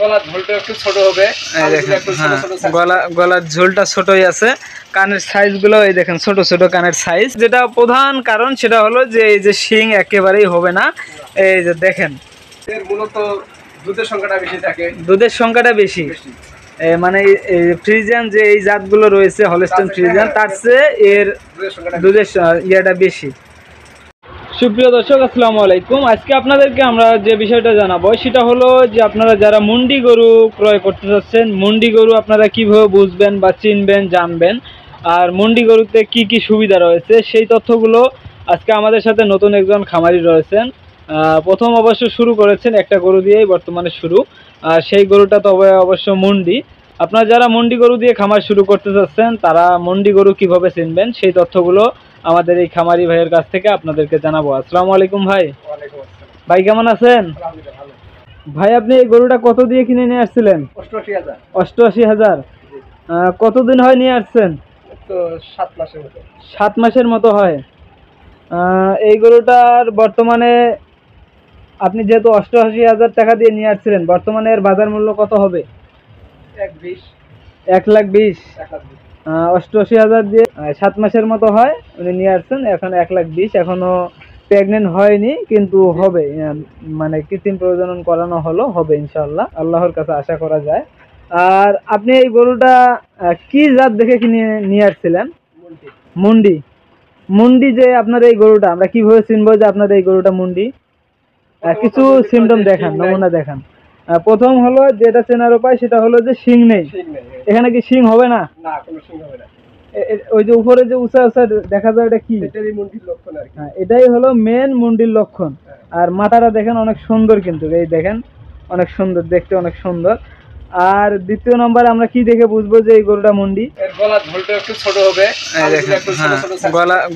গলার ঝোলটা একটু ছোট হবে। এই দেখেন, হ্যাঁ, গলার ঝোলটা ছোটই আছে। কানের সাইজ গুলো এই দেখেন, ছোট ছোট কানের সাইজ। যেটা প্রধান কারণ সেটা হলো যে এই যে শিং একেবারেই হবে না। এই যে দেখেন, এর মূলত দুধের সংখ্যাটা বেশি থাকে। দুধের সংখ্যাটা বেশি, মানে ফ্রিজিয়ান যে এই জাতগুলো রয়েছে হলস্টাইন ফ্রিজিয়ান, তার চেয়ে এর দুধের ইয়াটা বেশি। সুপ্রিয় দর্শক, আসসালামু আলাইকুম। আজকে আপনাদেরকে আমরা যে বিষয়টা জানাবো সেটা হলো যে আপনারা যারা মুন্ডি গরু ক্রয় করতে চাচ্ছেন, মুন্ডি গরু আপনারা কিভাবে বুঝবেন বা চিনবেন, জানবেন, আর মুন্ডি গরুতে কি কি সুবিধা রয়েছে সেই তথ্যগুলো আজকে আমাদের সাথে নতুন একজন খামারি রয়েছেন। প্রথম অবশ্য শুরু করেছেন একটা গরু দিয়েই, বর্তমানে শুরু। আর সেই গরুটা তবে অবশ্য মুন্ডি। আপনারা যারা মুন্ডি গরু দিয়ে খামার শুরু করতে চাচ্ছেন তারা মুন্ডি গরু কিভাবে চিনবেন সেই তথ্যগুলো আমাদের এই খামারি ভাইয়ের কাছ থেকে আপনাদেরকে জানাবো। আসসালামু আলাইকুম ভাই। ভাই কেমন আছেন? ভাই আপনি এই গরুটা কত দিয়ে কিনে নিয়ে আসছিলেন? 88,000। কতদিন হয় নিয়ে আসছেন? 7 মাসের মতো হয়। এই গরুটার বর্তমানে আপনি যেহেতু 88,000 টাকা দিয়ে নিয়ে আসছিলেন, বর্তমানে এর বাজার মূল্য কত হবে? 1,20,000। 88,000 দিয়ে 7 মাসের মতো হয় উনি নিয়ে আসছেন। এখন 1,20,000, এখনো প্রেগনেন্ট হয়নি কিন্তু হবে, মানে কৃত্রিম প্রজনন করানো হলো, হবে ইনশাআল্লাহ, আল্লাহর কাছে আশা করা যায়। আর আপনি এই গরুটা কি জাত দেখে কিনে নিয়ে আসছিলেন? মুন্ডি। মুন্ডি যে আপনার এই গরুটা আমরা কিভাবে চিনবো যে আপনার এই গরুটা মুন্ডি? কিছু সিমটম দেখান, নমুনা দেখান। প্রথম হলো যেটা চেনার উপায় সেটা হলো যে শিং নেই। এখানে কি শিং হবে না? না, কোনো শিং হবে না। ওই যে উপরে যে উঁচা উঁচা দেখা যায়, এটা কি? এটাই মুন্ডির লক্ষণ আর কি। হ্যাঁ, এটাই হলো মেন মুন্ডির লক্ষণ। আর মাথাটা দেখেন অনেক সুন্দর, কিন্তু এই দেখেন অনেক সুন্দর দেখতে, অনেক সুন্দর। আর দ্বিতীয় নম্বরে আমরা কি দেখে বুঝবো যে এই গরুটা মুন্ডি? এর গলার ঝোলটা একটু ছোট হবে। এই দেখেন, হ্যাঁ,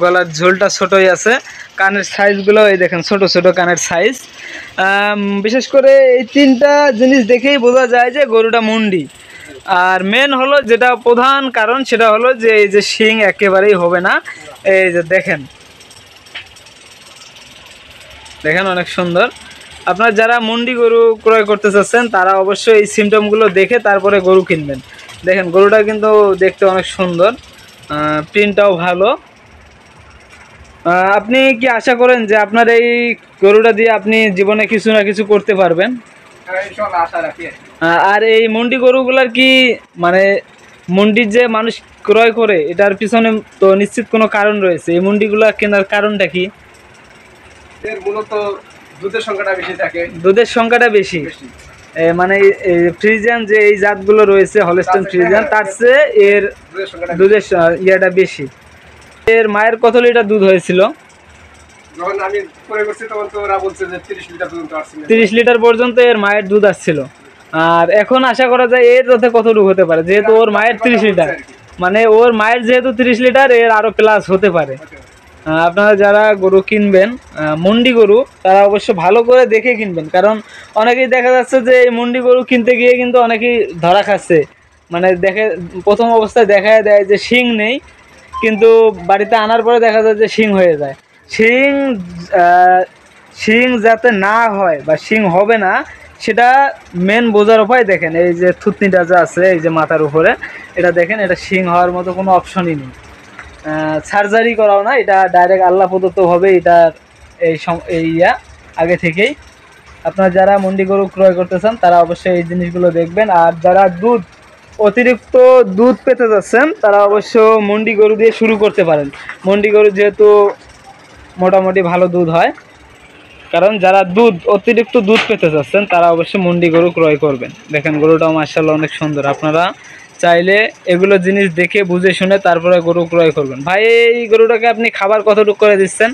গলার ঝোলটা ছোটই আছে। কানের সাইজ গুলো এই দেখেন, ছোট ছোট কানের সাইজ। বিশেষ করে এই তিনটা জিনিস দেখেই বোঝা যায় যে গরুটা মুন্ডি। আর মেন হলো যেটা প্রধান কারণ সেটা হলো যে এই যে শিং একেবারেই হবে না। এই যে দেখেন, দেখেন অনেক সুন্দর। আপনারা যারা মুন্ডি গরু ক্রয় করতে চাচ্ছেন তারা অবশ্যই এই সিমটমগুলো দেখে তারপরে গরু কিনবেন। দেখেন গরুটা কিন্তু দেখতে অনেক সুন্দর, প্রিন্টটাও ভালো। আপনি কি আশা করেন যে আপনার এই গরুটা দিয়ে আপনি জীবনে কিছু না কিছু করতে পারবেন? আর এই মুন্ডি গরুগুলার কি মানে মুন্ডির যে মানুষ ক্রয় করে এটার পিছনে তো নিশ্চিত কোনো কারণ রয়েছে। এই মুন্ডিগুলা কেনার কারণটা কি? এর মূলত দুধের সংখ্যাটা বেশি থাকে। দুধের সংখ্যাটা বেশি, মানে ফ্রিজিয়ান যে এই জাতগুলো রয়েছে হলস্টাইন ফ্রিজিয়ান, তার চেয়ে এর দুধের ইয়াটা বেশি। এর মায়ের কত লিটার দুধ হয়েছিল? যখন আমি ক্রয় করছি তখন তো ওরা বলছে যে 30 লিটার পর্যন্ত আসছিল। 30 লিটার পর্যন্ত এর মায়ের দুধ আসছিল। আর এখন আশা করা যায় এর যাতে কতটুকু হতে পারে, যেহেতু ওর মায়ের 30 লিটার, মানে ওর মায়ের যেহেতু 30 লিটার, এর আরো প্লাস হতে পারে। আপনারা যারা গরু কিনবেন মুন্ডি গরু, তারা অবশ্য ভালো করে দেখে কিনবেন, কারণ অনেকেই দেখা যাচ্ছে যে এই মুন্ডি গরু কিনতে গিয়ে কিন্তু অনেকেই ধরা খাচ্ছে। মানে দেখে প্রথম অবস্থায় দেখা দেয় যে শিং নেই, কিন্তু বাড়িতে আনার পরে দেখা যায় যে শিং হয়ে যায়। শিং যাতে না হয় বা শিং হবে না সেটা মেন বোঝার উপায় দেখেন, এই যে থুতনিটা যা আছে এই যে মাথার উপরে, এটা দেখেন, এটা শিং হওয়ার মতো কোনো অপশনই নেই। সার্জারি করাও না, এটা ডাইরেক্ট আল্লাহ প্রদত্তভাবে এটার এই আগে থেকেই। আপনারা যারা মুন্ডি গরু ক্রয় করতে চান তারা অবশ্যই এই জিনিসগুলো দেখবেন। আর যারা অতিরিক্ত দুধ পেতে যাচ্ছেন তারা অবশ্য মুন্ডি গরু দিয়ে শুরু করতে পারেন। মুন্ডি গরু যেহেতু মোটামুটি ভালো দুধ হয়, কারণ যারা অতিরিক্ত দুধ পেতে চাচ্ছেন তারা অবশ্যই মুন্ডি গরু ক্রয় করবেন। দেখেন গরুটাও মাশাআল্লাহ অনেক সুন্দর। আপনারা চাইলে এগুলো জিনিস দেখে বুঝে শুনে তারপরে গরু ক্রয় করবেন। ভাই এই গরুটাকে আপনি খাবার কতটুকু করে দিচ্ছেন?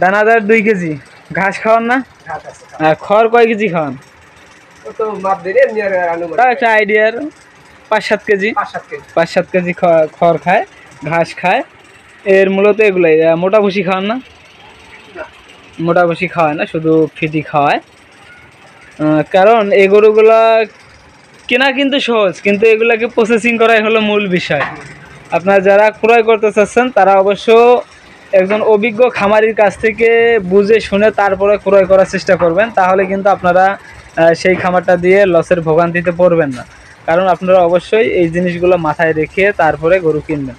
দানাদার 2 কেজি। ঘাস খাওয়ান না? আর খড় কয় কেজি খাওয়ান? একটা আইডিয়ার 5-7 কেজি। 5-7 কেজি খড় খায়, ঘাস খায়। এর মূলত এগুলাই। মোটা ভুসি খাওয়ান না? মোটা ভুসি খাওয়ায় না, শুধু ফিটি খাওয়ায়। কারণ এই গরুগুলা কেনা কিন্তু সহজ, কিন্তু এগুলাকে প্রসেসিং করাই হলো মূল বিষয়। আপনারা যারা ক্রয় করতে চাচ্ছেন তারা অবশ্য একজন অভিজ্ঞ খামারির কাছ থেকে বুঝে শুনে তারপরে ক্রয় করার চেষ্টা করবেন, তাহলে কিন্তু আপনারা সেই খামারটা দিয়ে লসের ভোগান্তিতে পড়বেন না। কারণ আপনারা অবশ্যই এই জিনিসগুলো মাথায় রেখে তারপরে গরু কিনবেন।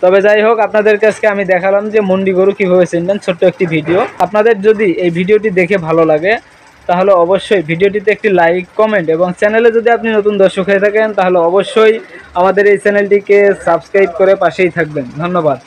তবে যাই হোক, আপনাদের কাছে আমি দেখালাম যে মুন্ডি গরু কীভাবে চিনবেন, ছোট্ট একটি ভিডিও। আপনাদের যদি এই ভিডিওটি দেখে ভালো লাগে তাহলে অবশ্যই ভিডিওটিতে একটি লাইক, কমেন্ট এবং চ্যানেলে যদি আপনি নতুন দর্শক হয়ে থাকেন তাহলে অবশ্যই আমাদের এই চ্যানেলটিকে সাবস্ক্রাইব করে পাশেই থাকবেন। ধন্যবাদ।